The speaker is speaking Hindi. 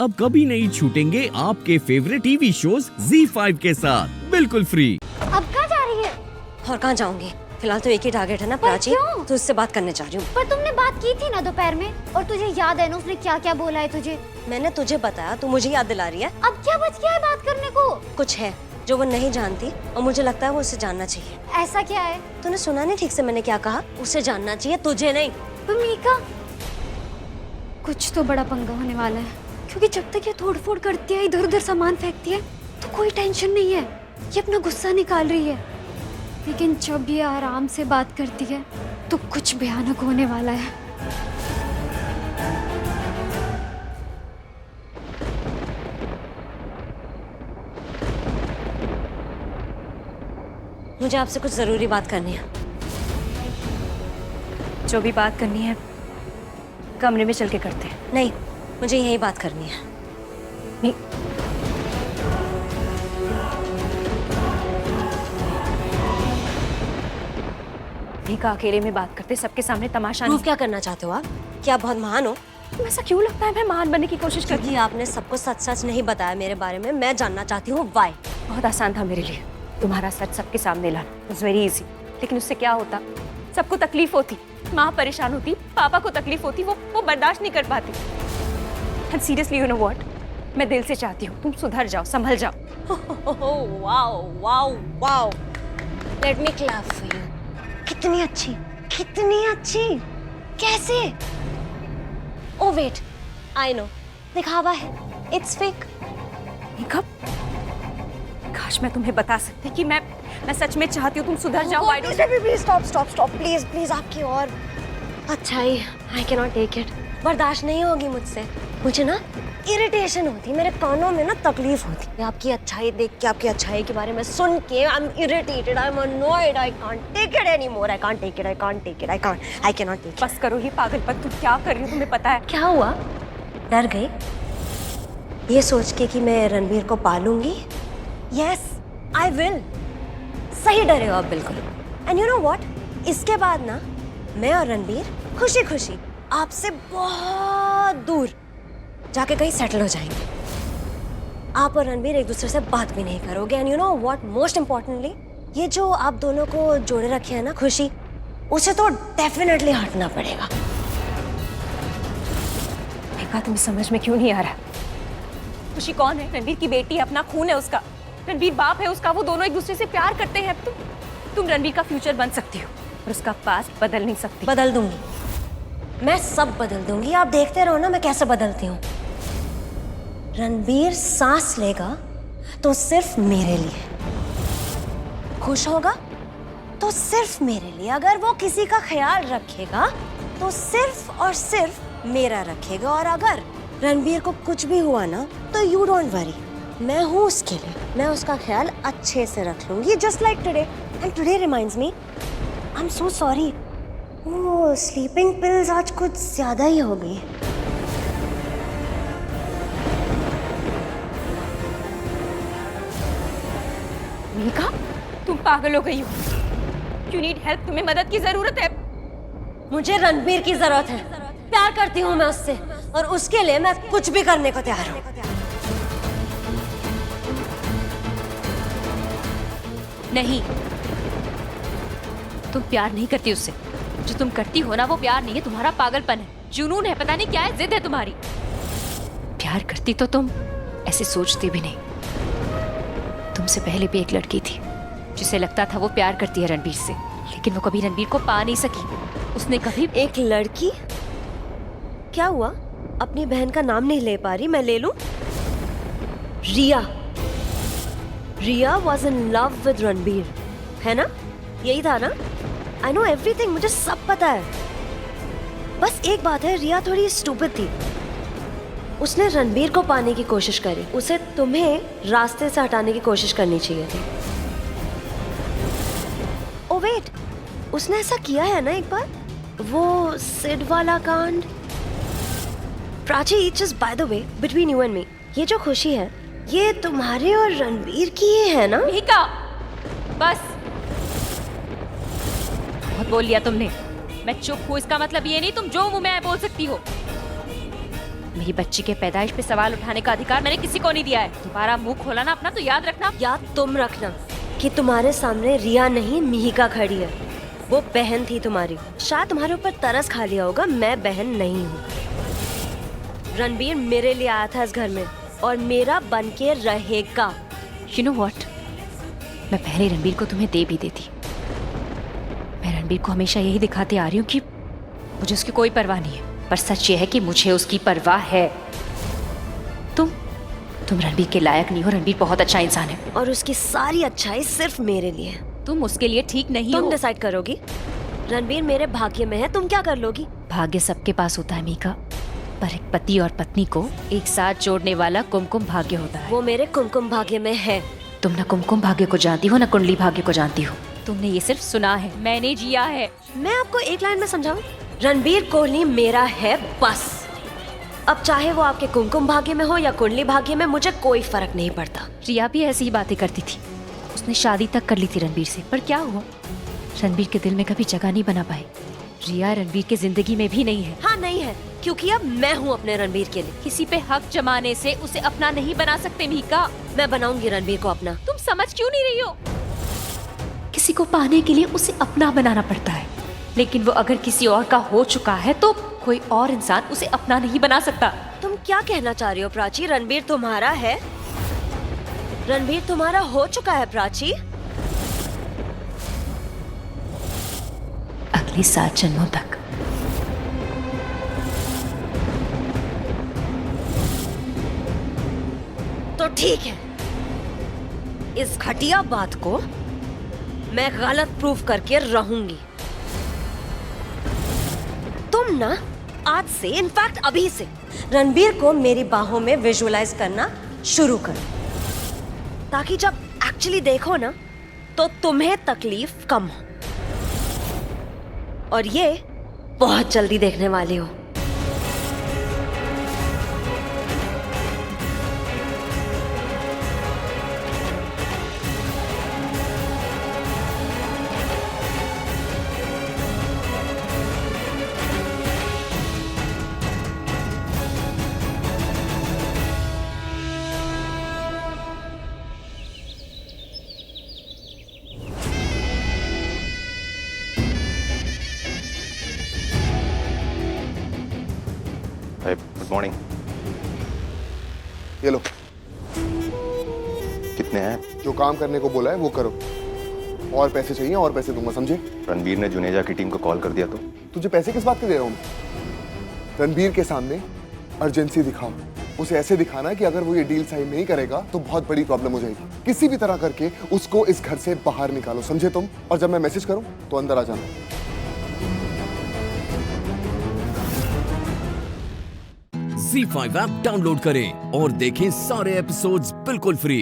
अब कभी नहीं छूटेंगे आपके फेवरेट टीवी शोज ZEE5 के साथ बिल्कुल फ्री। अब कहाँ जा रही है? और कहाँ जाऊंगी? फिलहाल तो एक ही टारगेट है ना प्राची, क्यों? तो उससे बात करने जा रही हूँ। पर तुमने बात की थी ना दोपहर में, और तुझे याद है ना उसने क्या क्या बोला है तुझे? मैंने तुझे बताया, तू मुझे याद दिला रही है। अब क्या बच गया है बात करने को? कुछ है जो वो नहीं जानती और मुझे लगता है वो उसे जानना चाहिए। ऐसा क्या है? तूने सुना नहीं ठीक से मैंने क्या कहा? उसे जानना चाहिए, तुझे नहीं। पर मीका, कुछ तो बड़ा पंगा होने वाला है, क्योंकि जब तक ये तोड़फोड़ करती है, इधर उधर सामान फेंकती है, तो कोई टेंशन नहीं है, ये अपना गुस्सा निकाल रही है। लेकिन जब ये आराम से बात करती है तो कुछ भयानक होने वाला है। मुझे आपसे कुछ जरूरी बात करनी है। जो भी बात करनी है कमरे में चल के करते हैं। नहीं, मुझे यही बात करनी है। मीका, अकेले में बात करते, सबके सामने तमाशा प्रूफ नहीं। क्या करना चाहते हो आप? क्या आप बहुत महान हो? ऐसा क्यों लगता है मैं महान बनने की कोशिश कर क्योंकि आपने सबको सच सच नहीं बताया मेरे बारे में। मैं जानना चाहती हूँ व्हाई। बहुत आसान था मेरे लिए तुम्हारा सच सबके सामने लाना। It's very easy. लेकिन उससे क्या होता? सबको तकलीफ होती, माँ परेशान होती, पापा को तकलीफ होती, वो बर्दाश्त नहीं कर पाती। And seriously, you know what, मैं दिल से चाहती हूँ तुम सुधर जाओ, संभल जाओ। Wow wow wow, let me clap for you. कितनी अच्छी, कितनी अच्छी। कैसे? ओ वेट, आई नो, दिखावा है, इट्स फेक। मीका, काश मैं तुम्हें बता सकती कि मैं सच में चाहती हूँ तुम सुधर जाओ। Why don't you- please stop please please. आपकी और अच्छाई I can not take it. बर्दाश्त नहीं होगी मुझसे। मुझे ना इरिटेशन होती, मेरे कानों में ना तकलीफ होती। आपकी अच्छाई देख के, आपकी अच्छाई के बारे में सुन के I am irritated, I am annoyed, I can't take it anymore, I can't take it, I can't take it, I can not take it. बस करो ये पागलपन, तुम क्या कर रही हो तुम्हें पता है? क्या हुआ? डर गई ये सोच के कि मैं रणबीर को पालूंगी? Yes I will. सही डरे हो आप बिल्कुल। एंड यू नो व्हाट, इसके बाद ना मैं और रणबीर खुशी खुशी आपसे बहुत दूर जाके कहीं सेटल हो जाएंगे। आप और रणबीर एक दूसरे से बात भी नहीं करोगे। And you know what, most importantly, ये जो आप दोनों को जोड़े रखे है ना खुशी, उसे तो डेफिनेटली हटना पड़ेगा। मीका, तुम्हें समझ में क्यों नहीं आ रहा? खुशी कौन है? रणबीर की बेटी है, अपना खून है उसका। रणबीर बाप है उसका, वो दोनों एक दूसरे से प्यार करते हैं। तुम रणबीर का फ्यूचर बन सकती हो और उसका पास्ट बदल नहीं सकती। बदल दूंगी, मैं सब बदल दूंगी। आप देखते रहो ना मैं कैसे बदलती हूँ। रणबीर सांस लेगा तो सिर्फ मेरे लिए, खुश होगा तो सिर्फ मेरे लिए, अगर वो किसी का ख्याल रखेगा तो सिर्फ और सिर्फ मेरा रखेगा। और अगर रणबीर को कुछ भी हुआ ना तो यू डोंट वरी, मैं हूँ उसके लिए। मैं उसका ख्याल अच्छे से रख लूंगी, just like today. And today reminds me, I am so sorry, वो स्लीपिंग पिल्स आज कुछ ज्यादा ही हो गई। मीका, तुम पागल हो गई हो। यू नीड हेल्प, तुम्हें मदद की जरूरत है। मुझे रणबीर की जरूरत है, प्यार करती हूँ मैं उससे, और उसके लिए मैं कुछ भी करने को तैयार हूँ। नहीं, तुम प्यार नहीं करती उससे। जो तुम करती हो ना वो प्यार नहीं है, तुम्हारा पागलपन है, जुनून है, पता नहीं क्या है, जिद है तुम्हारी। प्यार करती तो तुम ऐसे सोचती भी नहीं। तुमसे पहले भी एक लड़की थी जिसे लगता था वो प्यार करती है रणबीर से, लेकिन वो कभी रणबीर को पा नहीं सकी। उसने कभी एक लड़की? क्या हुआ? अपनी बहन का नाम नहीं ले पा रही, मैं ले लूं? Riya. Riya was in love with Ranbir, है ना? यही था ना? आई नो एवरीथिंग, मुझे सब पता है। बस एक बात है, रिया थोड़ी स्टूपिड थी। उसने रणबीर को पाने की कोशिश करी, उसे तुम्हें रास्ते से हटाने की कोशिश करनी चाहिए थी। ओ वेट, उसने ऐसा किया है ना एक बार, वो सिड वाला कांड। Prachi, just by the way, between you and me, ये जो खुशी है ये तुम्हारे और रणबीर की ही है ना? मीका, बस बहुत बोल लिया तुमने। मैं चुप हूँ, इसका मतलब ये नहीं तुम जो मुंह में आए बोल सकती हो। मेरी बच्ची के पैदाइश पे सवाल उठाने का अधिकार मैंने किसी को नहीं दिया है। दोबारा मुंह खोला ना अपना तो याद रखना। याद तुम रखना कि तुम्हारे सामने रिया नहीं मिहिका खड़ी है। वो बहन थी तुम्हारी, शायद तुम्हारे ऊपर तरस खा लिया होगा। मैं बहन नहीं हूँ। रणबीर मेरे लिए आया था इस घर में और मेरा बन के रहेगा। You know what? मैं पहले रणबीर को तुम्हें दे भी देती। मैं रणबीर को हमेशा यही दिखाती आ रही हूँ कि मुझे उसकी कोई परवाह नहीं है, पर सच ये है कि मुझे उसकी परवाह है। तुम रणबीर के लायक नहीं हो। रणबीर बहुत अच्छा इंसान है और उसकी सारी अच्छाई सिर्फ मेरे लिए है। तुम उसके लिए ठीक नहीं तुम हो। डिसाइड करोगी। रणबीर मेरे भाग्य में है, तुम क्या कर लोगी? भाग्य सबके पास होता है मीका, पर एक पति और पत्नी को एक साथ जोड़ने वाला कुमकुम भाग्य होता है। वो मेरे कुमकुम भाग्य में है। तुम ना कुमकुम भाग्य को जानती हो ना कुंडली भाग्य को जानती हो। तुमने ये सिर्फ सुना है, मैंने जिया है। मैं आपको एक लाइन में समझाऊं? रणबीर कोहली मेरा है बस। अब चाहे वो आपके कुमकुम भाग्य में हो या कुंडली भाग्य में, मुझे कोई फर्क नहीं पड़ता। रिया भी ऐसी ही बातें करती थी। उसने शादी तक कर ली थी रणबीर से, पर क्या हुआ? रणबीर के दिल में कभी जगह नहीं बना पाई। रिया रणबीर की जिंदगी में भी नहीं है। हाँ नहीं है, क्योंकि अब मैं हूँ अपने रणबीर के लिए। किसी पे हक जमाने से उसे अपना नहीं बना सकते मीका। मैं बनाऊंगी रणबीर को अपना। तुम समझ क्यों नहीं रही हो? किसी को पाने के लिए उसे अपना बनाना पड़ता है, लेकिन वो अगर किसी और का हो चुका है तो कोई और इंसान उसे अपना नहीं बना सकता। तुम क्या कहना चाह रही हो प्राची? रणबीर तुम्हारा है? रणबीर तुम्हारा हो चुका है प्राची? अगले 7 जन्मों तक। तो ठीक है, इस घटिया बात को मैं गलत प्रूफ करके रहूंगी। तुम ना आज से, इनफैक्ट अभी से, रणबीर को मेरी बाहों में विजुअलाइज करना शुरू करो, ताकि जब एक्चुअली देखो ना तो तुम्हें तकलीफ कम हो। और ये बहुत जल्दी देखने वाली हो। Good morning. ये लो, कितने हैं? जो काम करने को बोला है वो करो। और पैसे चाहिए और पैसे दूंगा, समझे? रणबीर ने जुनेजा की टीम को कॉल कर दिया तो? तुझे पैसे किस बात के दे रहा हूँ? रणबीर के सामने अर्जेंसी दिखाओ। उसे ऐसे दिखाना कि अगर वो ये डील साइन नहीं करेगा तो बहुत बड़ी प्रॉब्लम हो जाएगी। किसी भी तरह करके उसको इस घर से बाहर निकालो, समझे तुम? और जब मैं मैसेज करूं तो अंदर आ जाना। Z5 ऐप डाउनलोड करें और देखें सारे एपिसोड्स बिल्कुल फ्री।